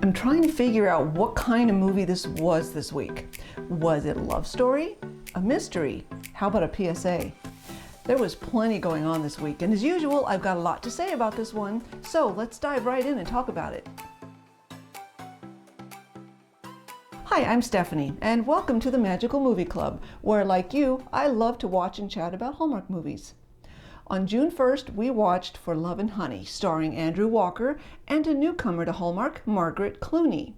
I'm trying to figure out what kind of movie this was this week. Was it a love story? A mystery? How about a PSA? There was plenty going on this week, and as usual, I've got a lot to say about this one, so let's dive right in and talk about it. Hi, I'm Stephanie, and welcome to the Magical Movie Club, where, like you, I love to watch and chat about Hallmark movies. On June 1st, we watched For Love and Honey, starring Andrew Walker and a newcomer to Hallmark, Margaret Clooney.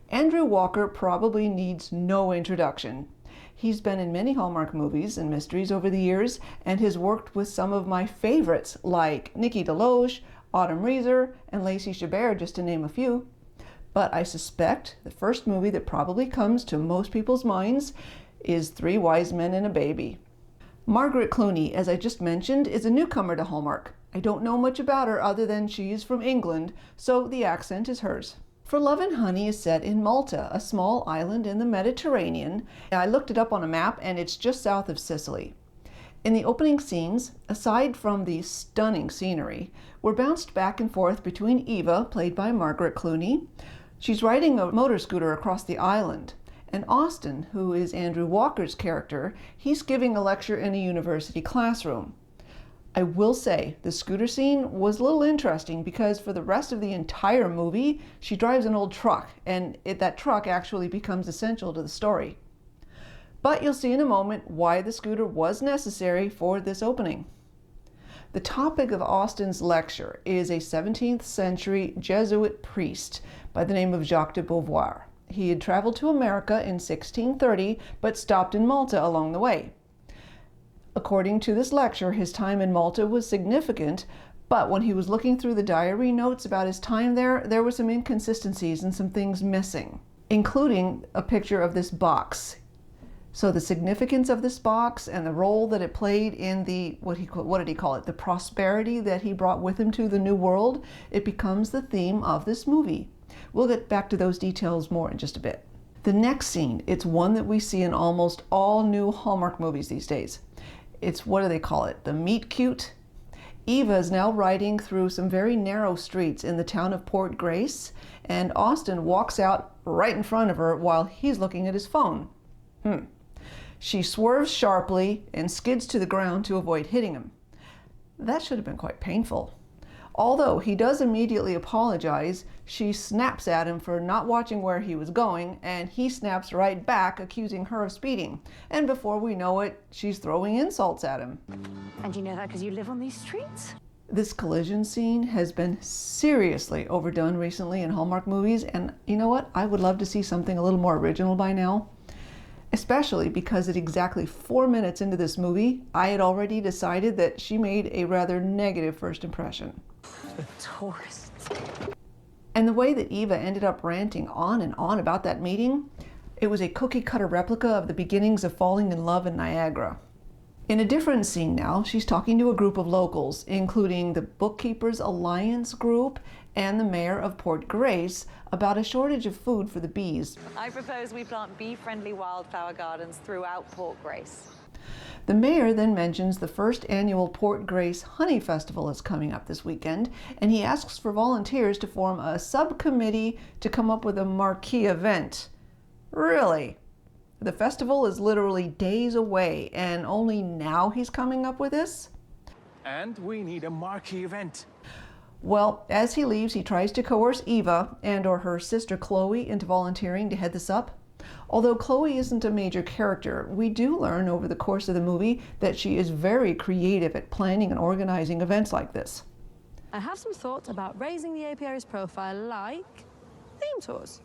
Andrew Walker probably needs no introduction. He's been in many Hallmark movies and mysteries over the years, and has worked with some of my favorites like Nikki DeLoge, Autumn Reeser, and Lacey Chabert, just to name a few. But I suspect the first movie that probably comes to most people's minds is Three Wise Men and a Baby. Margaret Clooney, as I just mentioned, is a newcomer to Hallmark. I don't know much about her other than she is from England, so the accent is hers. For Love and Honey is set in Malta, a small island in the Mediterranean. I looked it up on a map and it's just south of Sicily. In the opening scenes, aside from the stunning scenery, we're bounced back and forth between Eva, played by Margaret Clooney. She's riding a motor scooter across the island. And Austin, who is Andrew Walker's character, he's giving a lecture in a university classroom. I will say the scooter scene was a little interesting because for the rest of the entire movie, she drives an old truck, and that truck actually becomes essential to the story. But you'll see in a moment why the scooter was necessary for this opening. The topic of Austin's lecture is a 17th century Jesuit priest by the name of Jacques de Beauvoir. He had traveled to America in 1630, but stopped in Malta along the way. According to this lecture, his time in Malta was significant, but when he was looking through the diary notes about his time there were some inconsistencies and some things missing, including a picture of this box. So the significance of this box and the role that it played in the, what did he call it, the prosperity that he brought with him to the New World, it becomes the theme of this movie. We'll get back to those details more in just a bit. The next scene, it's one that we see in almost all new Hallmark movies these days. It's, what do they call it, the meet cute? Eva is now riding through some very narrow streets in the town of Port Grace, and Austin walks out right in front of her while he's looking at his phone. She swerves sharply and skids to the ground to avoid hitting him. That should have been quite painful. Although he does immediately apologize, she snaps at him for not watching where he was going, and he snaps right back, accusing her of speeding. And before we know it, she's throwing insults at him. And you know that because you live on these streets? This collision scene has been seriously overdone recently in Hallmark movies, and you know what? I would love to see something a little more original by now. Especially because at exactly 4 minutes into this movie, I had already decided that she made a rather negative first impression. Tourists. And the way that Eva ended up ranting on and on about that meeting, it was a cookie-cutter replica of the beginnings of falling in love in Niagara. In a different scene now, she's talking to a group of locals, including the Bookkeepers Alliance group and the mayor of Port Grace, about a shortage of food for the bees. I propose we plant bee-friendly wildflower gardens throughout Port Grace. The mayor then mentions the first annual Port Grace Honey Festival is coming up this weekend, and he asks for volunteers to form a subcommittee to come up with a marquee event. Really? The festival is literally days away, and only now he's coming up with this? And we need a marquee event. Well, as he leaves, he tries to coerce Eva and/or her sister Chloe into volunteering to head this up. Although Chloe isn't a major character, we do learn over the course of the movie that she is very creative at planning and organizing events like this. I have some thoughts about raising the apiary's profile, like theme tours.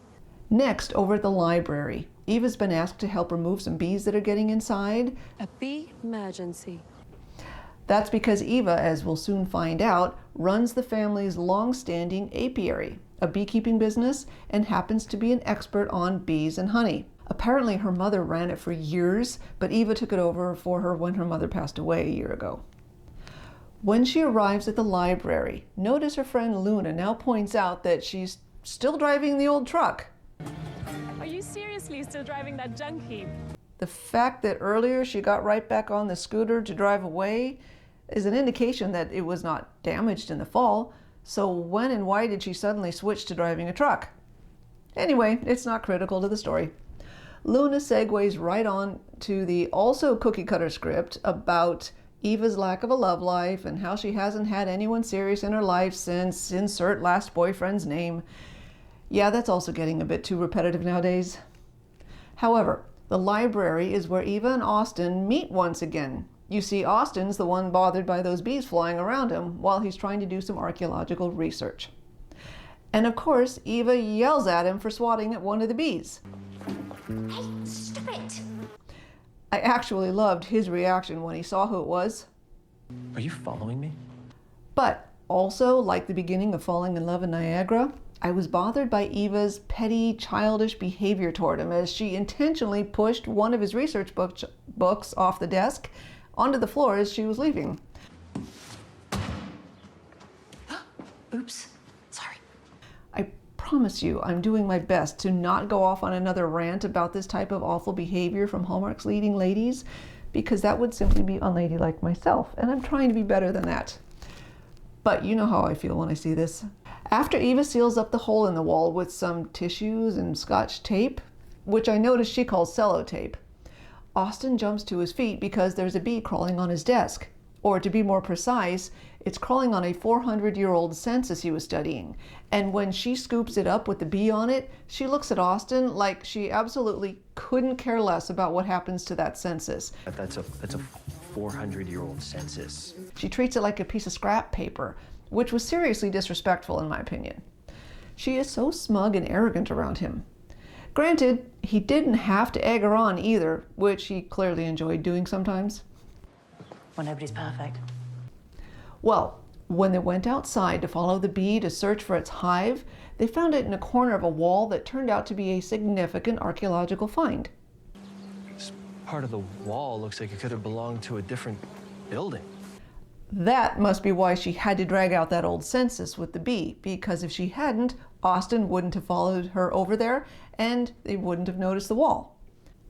Next, over at the library, Eva's been asked to help remove some bees that are getting inside. A bee emergency. That's because Eva, as we'll soon find out, runs the family's long-standing apiary, a beekeeping business, and happens to be an expert on bees and honey. Apparently her mother ran it for years, but Eva took it over for her when her mother passed away a year ago. When she arrives at the library, notice her friend Luna now points out that she's still driving the old truck. Are you seriously still driving that junk heap? The fact that earlier she got right back on the scooter to drive away is an indication that it was not damaged in the fall. So when and why did she suddenly switch to driving a truck? Anyway, it's not critical to the story. Luna segues right on to the also cookie-cutter script about Eva's lack of a love life and how she hasn't had anyone serious in her life since insert last boyfriend's name. Yeah, that's also getting a bit too repetitive nowadays. However, the library is where Eva and Austin meet once again. You see, Austin's the one bothered by those bees flying around him while he's trying to do some archaeological research. And of course, Eva yells at him for swatting at one of the bees. Hey, stop it! I actually loved his reaction when he saw who it was. Are you following me? But also, like the beginning of Falling in Love in Niagara, I was bothered by Eva's petty, childish behavior toward him as she intentionally pushed one of his research books off the desk onto the floor as she was leaving. Oops, sorry. I promise you, I'm doing my best to not go off on another rant about this type of awful behavior from Hallmark's leading ladies, because that would simply be unladylike myself, and I'm trying to be better than that. But you know how I feel when I see this. After Eva seals up the hole in the wall with some tissues and scotch tape, which I noticed she calls sellotape, Austin jumps to his feet because there's a bee crawling on his desk. Or to be more precise, it's crawling on a 400-year-old census he was studying. And when she scoops it up with the bee on it, she looks at Austin like she absolutely couldn't care less about what happens to that census. That's a 400-year-old census. She treats it like a piece of scrap paper, which was seriously disrespectful in my opinion. She is so smug and arrogant around him. Granted, he didn't have to egg her on either, which he clearly enjoyed doing sometimes. Well, nobody's perfect. Well, when they went outside to follow the bee to search for its hive, they found it in a corner of a wall that turned out to be a significant archaeological find. This part of the wall looks like it could have belonged to a different building. That must be why she had to drag out that old census with the bee, because if she hadn't, Austin wouldn't have followed her over there and they wouldn't have noticed the wall.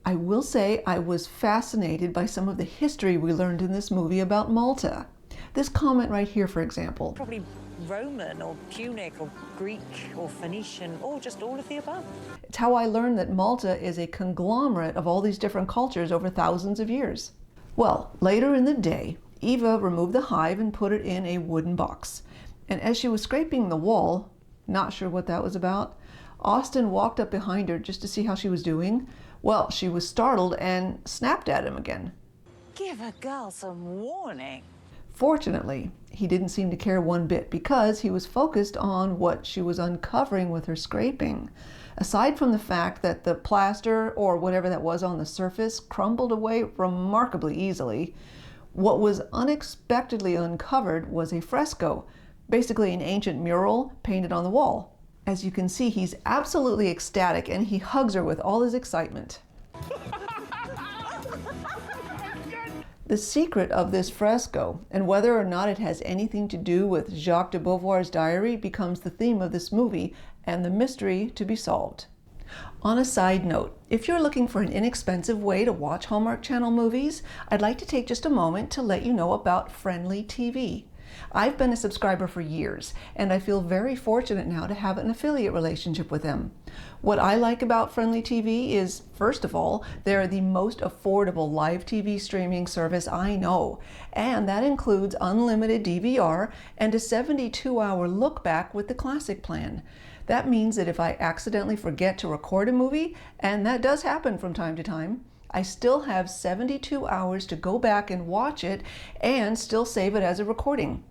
I will say I was fascinated by some of the history we learned in this movie about Malta. This comment right here, for example. Probably Roman or Punic or Greek or Phoenician or just all of the above. It's how I learned that Malta is a conglomerate of all these different cultures over thousands of years. Well, later in the day, Eva removed the hive and put it in a wooden box. And as she was scraping the wall, not sure what that was about, Austin walked up behind her just to see how she was doing. Well, she was startled and snapped at him again. Give a girl some warning. Fortunately, he didn't seem to care one bit because he was focused on what she was uncovering with her scraping. Aside from the fact that the plaster or whatever that was on the surface crumbled away remarkably easily, what was unexpectedly uncovered was a fresco, basically an ancient mural painted on the wall. As you can see, he's absolutely ecstatic and he hugs her with all his excitement. The secret of this fresco, and whether or not it has anything to do with Jacques de Beauvoir's diary, becomes the theme of this movie and the mystery to be solved. On a side note, if you're looking for an inexpensive way to watch Hallmark Channel movies, I'd like to take just a moment to let you know about Friendly TV. I've been a subscriber for years, and I feel very fortunate now to have an affiliate relationship with them. What I like about Friendly TV is, first of all, they're the most affordable live TV streaming service I know, and that includes unlimited DVR and a 72-hour look back with the classic plan. That means that if I accidentally forget to record a movie, and that does happen from time to time, I still have 72 hours to go back and watch it and still save it as a recording.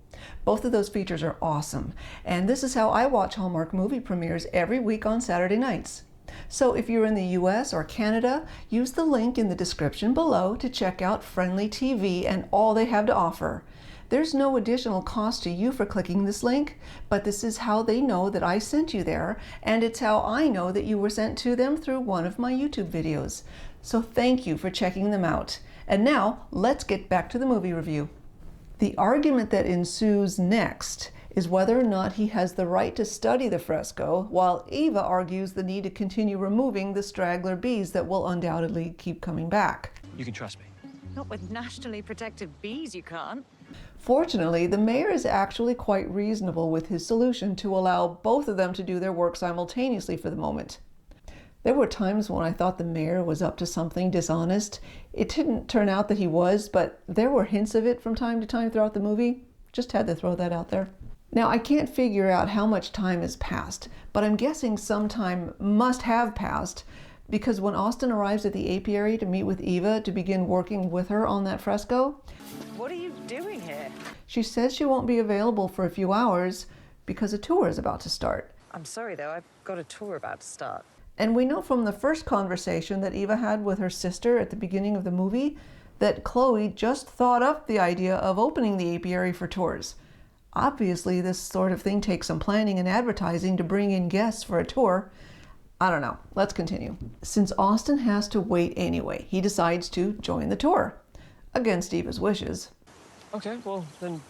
Both of those features are awesome, and this is how I watch Hallmark movie premieres every week on Saturday nights. So if you're in the US or Canada, use the link in the description below to check out Friendly TV and all they have to offer. There's no additional cost to you for clicking this link, but this is how they know that I sent you there, and it's how I know that you were sent to them through one of my YouTube videos. So thank you for checking them out. And now, let's get back to the movie review. The argument that ensues next is whether or not he has the right to study the fresco, while Eva argues the need to continue removing the straggler bees that will undoubtedly keep coming back. You can trust me. Not with nationally protected bees, you can't. Fortunately, the mayor is actually quite reasonable with his solution to allow both of them to do their work simultaneously for the moment. There were times when I thought the mayor was up to something dishonest. It didn't turn out that he was, but there were hints of it from time to time throughout the movie. Just had to throw that out there. Now, I can't figure out how much time has passed, but I'm guessing some time must have passed, because when Austin arrives at the apiary to meet with Eva to begin working with her on that fresco, What are you doing here? she says she won't be available for a few hours because a tour is about to start. I'm sorry, though. I've got a tour about to start. And we know from the first conversation that Eva had with her sister at the beginning of the movie that Chloe just thought up the idea of opening the apiary for tours. Obviously, this sort of thing takes some planning and advertising to bring in guests for a tour. I don't know. Let's continue. Since Austin has to wait anyway, he decides to join the tour, against Eva's wishes. Okay, well, then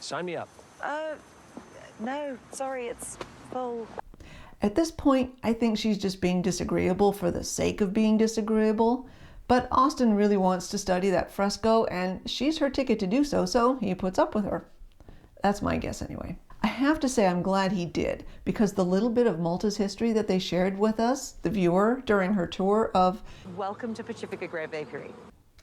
sign me up. No, sorry, it's full. At this point, I think she's just being disagreeable for the sake of being disagreeable. But Austin really wants to study that fresco, and she's her ticket to do so, so he puts up with her. That's my guess anyway. I have to say I'm glad he did, because the little bit of Malta's history that they shared with us, the viewer, during her tour of Welcome to Pacifica Grove Apiary.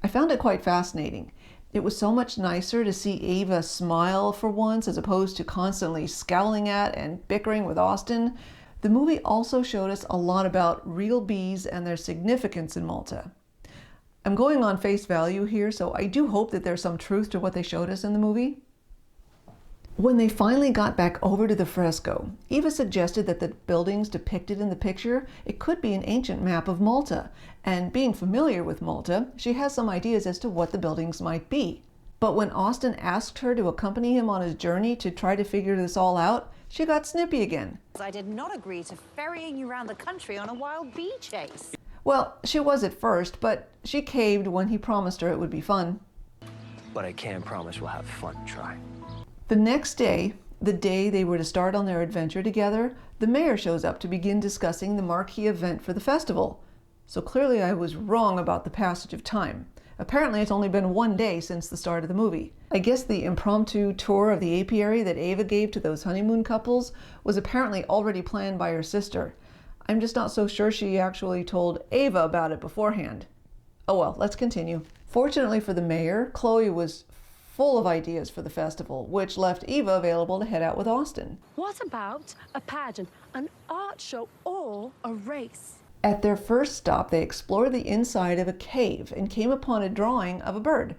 I found it quite fascinating. It was so much nicer to see Eva smile for once as opposed to constantly scowling at and bickering with Austin. The movie also showed us a lot about real bees and their significance in Malta. I'm going on face value here, so I do hope that there's some truth to what they showed us in the movie. When they finally got back over to the fresco, Eva suggested that the buildings depicted in the picture, it could be an ancient map of Malta, and being familiar with Malta, she has some ideas as to what the buildings might be. But when Austin asked her to accompany him on his journey to try to figure this all out, she got snippy again. I did not agree to ferrying you around the country on a wild bee chase. Well, she was at first, but she caved when he promised her it would be fun. But I can promise we'll have fun trying. The next day, the day they were to start on their adventure together, the mayor shows up to begin discussing the marquee event for the festival. So clearly I was wrong about the passage of time. Apparently it's only been one day since the start of the movie. I guess the impromptu tour of the apiary that Eva gave to those honeymoon couples was apparently already planned by her sister. I'm just not so sure she actually told Eva about it beforehand. Oh well, let's continue. Fortunately for the mayor, Chloe was full of ideas for the festival, which left Eva available to head out with Austin. What about a pageant, an art show, or a race? At their first stop, they explored the inside of a cave and came upon a drawing of a bird,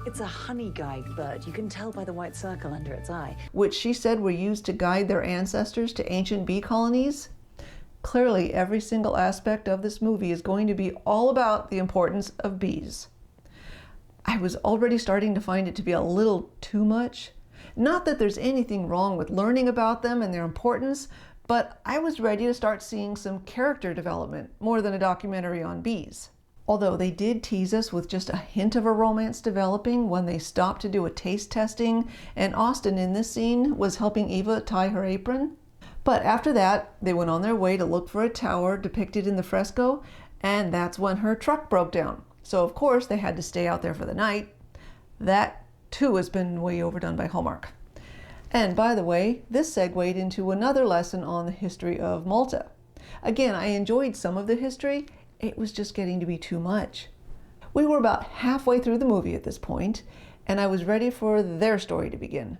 It's a honey-guide bird. You can tell by the white circle under its eye. which she said were used to guide their ancestors to ancient bee colonies. Clearly, every single aspect of this movie is going to be all about the importance of bees. I was already starting to find it to be a little too much. Not that there's anything wrong with learning about them and their importance, but I was ready to start seeing some character development more than a documentary on bees. Although they did tease us with just a hint of a romance developing when they stopped to do a taste testing, and Austin in this scene was helping Eva tie her apron. But after that, they went on their way to look for a tower depicted in the fresco, and that's when her truck broke down. So of course they had to stay out there for the night. That too has been way overdone by Hallmark. And by the way, this segued into another lesson on the history of Malta. Again, I enjoyed some of the history. It was just getting to be too much. We were about halfway through the movie at this point, and I was ready for their story to begin.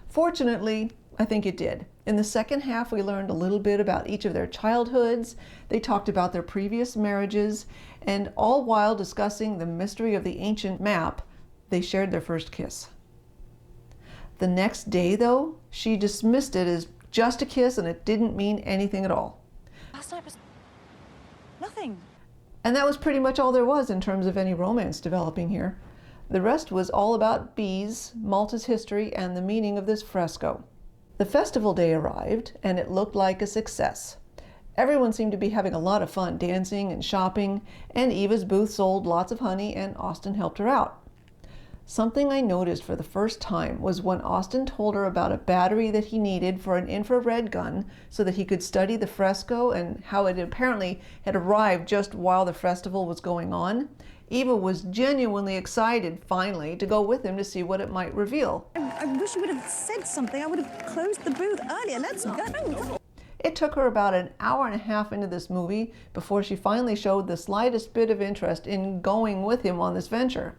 Fortunately, I think it did. In the second half, we learned a little bit about each of their childhoods. They talked about their previous marriages, and all while discussing the mystery of the ancient map, they shared their first kiss. The next day, though, she dismissed it as just a kiss and it didn't mean anything at all. Last night was nothing. And that was pretty much all there was in terms of any romance developing here. The rest was all about bees, Malta's history, and the meaning of this fresco. The festival day arrived, and it looked like a success. Everyone seemed to be having a lot of fun dancing and shopping, and Eva's booth sold lots of honey, and Austin helped her out. Something I noticed for the first time was when Austin told her about a battery that he needed for an infrared gun so that he could study the fresco and how it apparently had arrived just while the festival was going on. Eva was genuinely excited, finally, to go with him to see what it might reveal. I wish you would have said something. I would have closed the booth earlier. Let's go. It took her about an hour and a half into this movie before she finally showed the slightest bit of interest in going with him on this venture.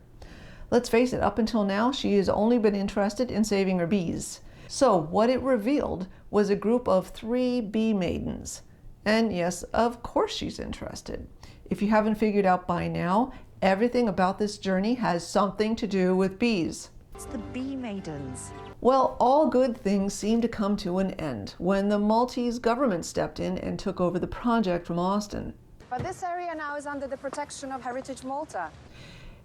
Let's face it, up until now, she has only been interested in saving her bees. So what it revealed was a group of 3 bee maidens. And yes, of course she's interested. If you haven't figured out by now, everything about this journey has something to do with bees. It's the bee maidens. Well, all good things seemed to come to an end when the Maltese government stepped in and took over the project from Austin. But this area now is under the protection of Heritage Malta.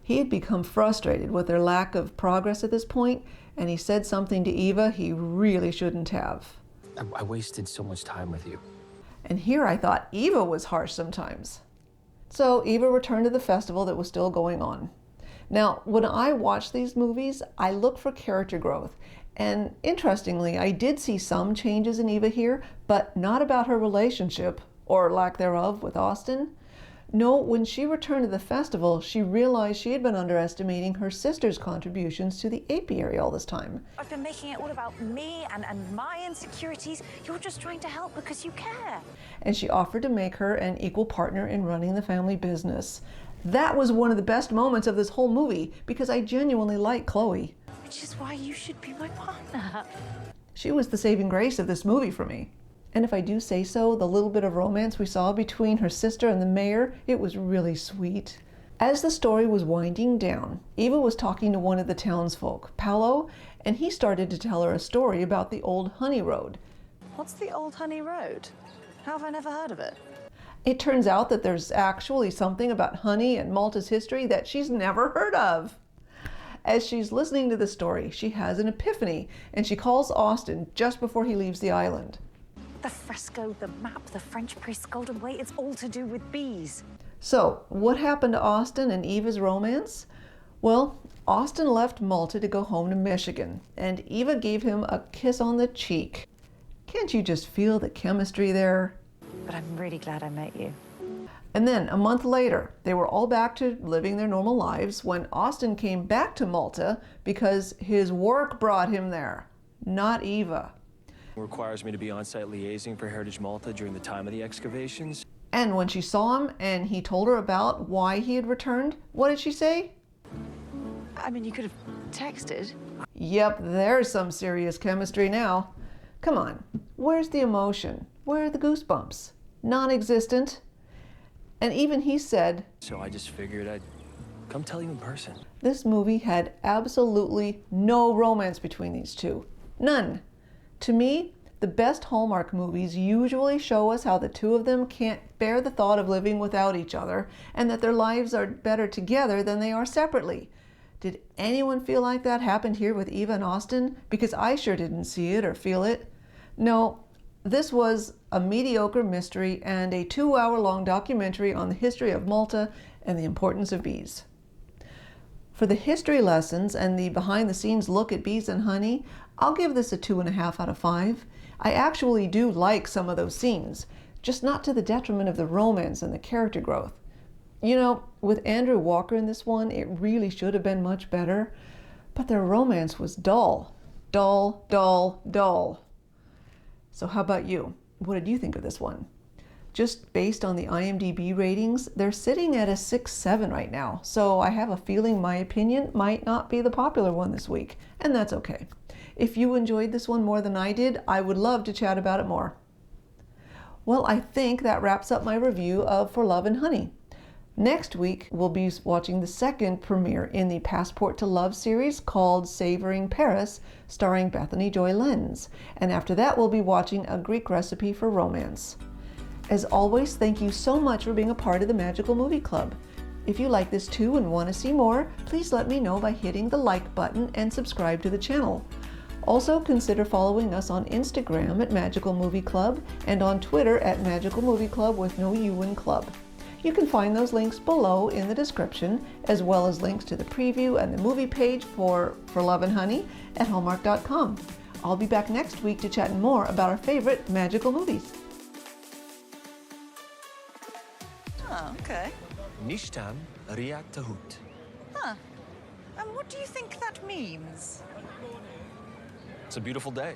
He had become frustrated with their lack of progress at this point, and he said something to Eva he really shouldn't have. I wasted so much time with you. And here I thought Eva was harsh sometimes. So Eva returned to the festival that was still going on. Now, when I watch these movies, I look for character growth. And interestingly, I did see some changes in Eva here, but not about her relationship, or lack thereof, with Austin. No, when she returned to the festival, she realized she had been underestimating her sister's contributions to the apiary all this time. I've been making it all about me and my insecurities. You're just trying to help because you care. And she offered to make her an equal partner in running the family business. That was one of the best moments of this whole movie because I genuinely like Chloe. Which is why you should be my partner. She was the saving grace of this movie for me. And if I do say so, the little bit of romance we saw between her sister and the mayor, it was really sweet. As the story was winding down, Eva was talking to one of the townsfolk, Paolo, and he started to tell her a story about the old Honey Road. What's the old Honey Road? How have I never heard of it? It turns out that there's actually something about honey and Malta's history that she's never heard of. As she's listening to the story, she has an epiphany, and she calls Austin just before he leaves the island. The fresco, the map, the French priest's golden way, it's all to do with bees. So, what happened to Austin and Eva's romance? Well, Austin left Malta to go home to Michigan, and Eva gave him a kiss on the cheek. Can't you just feel the chemistry there? But I'm really glad I met you. And then, a month later, they were all back to living their normal lives when Austin came back to Malta because his work brought him there, not Eva. Requires me to be on-site liaising for Heritage Malta during the time of the excavations. And when she saw him and he told her about why he had returned, what did she say? I mean, you could have texted. Yep, there's some serious chemistry now. Come on, where's the emotion? Where are the goosebumps? Non-existent. And even he said, So I just figured I'd come tell you in person. This movie had absolutely no romance between these two. None. To me, the best Hallmark movies usually show us how the two of them can't bear the thought of living without each other and that their lives are better together than they are separately. Did anyone feel like that happened here with Eva and Austin? Because I sure didn't see it or feel it. No, this was a mediocre mystery and a 2-hour-long documentary on the history of Malta and the importance of bees. For the history lessons and the behind-the-scenes look at bees and honey, I'll give this a 2.5 out of 5. I actually do like some of those scenes, just not to the detriment of the romance and the character growth. You know, with Andrew Walker in this one, it really should have been much better, but their romance was dull. Dull, dull, dull. So how about you? What did you think of this one? Just based on the IMDb ratings, they're sitting at a 6-7 right now, so I have a feeling my opinion might not be the popular one this week, and that's okay. If you enjoyed this one more than I did, I would love to chat about it more. Well, I think that wraps up my review of For Love and Honey. Next week, we'll be watching the second premiere in the Passport to Love series called Savoring Paris, starring Bethany Joy Lenz. And after that, we'll be watching A Greek Recipe for Romance. As always, thank you so much for being a part of the Magical Movie Club. If you like this too and want to see more, please let me know by hitting the like button and subscribe to the channel. Also, consider following us on Instagram at Magical Movie Club and on Twitter at Magical Movie Club with no U in club. You can find those links below in the description, as well as links to the preview and the movie page for Love and Honey at Hallmark.com. I'll be back next week to chat more about our favorite magical movies. Oh, okay. Nishtam Riat Tahut. Huh. And what do you think that means? It's a beautiful day.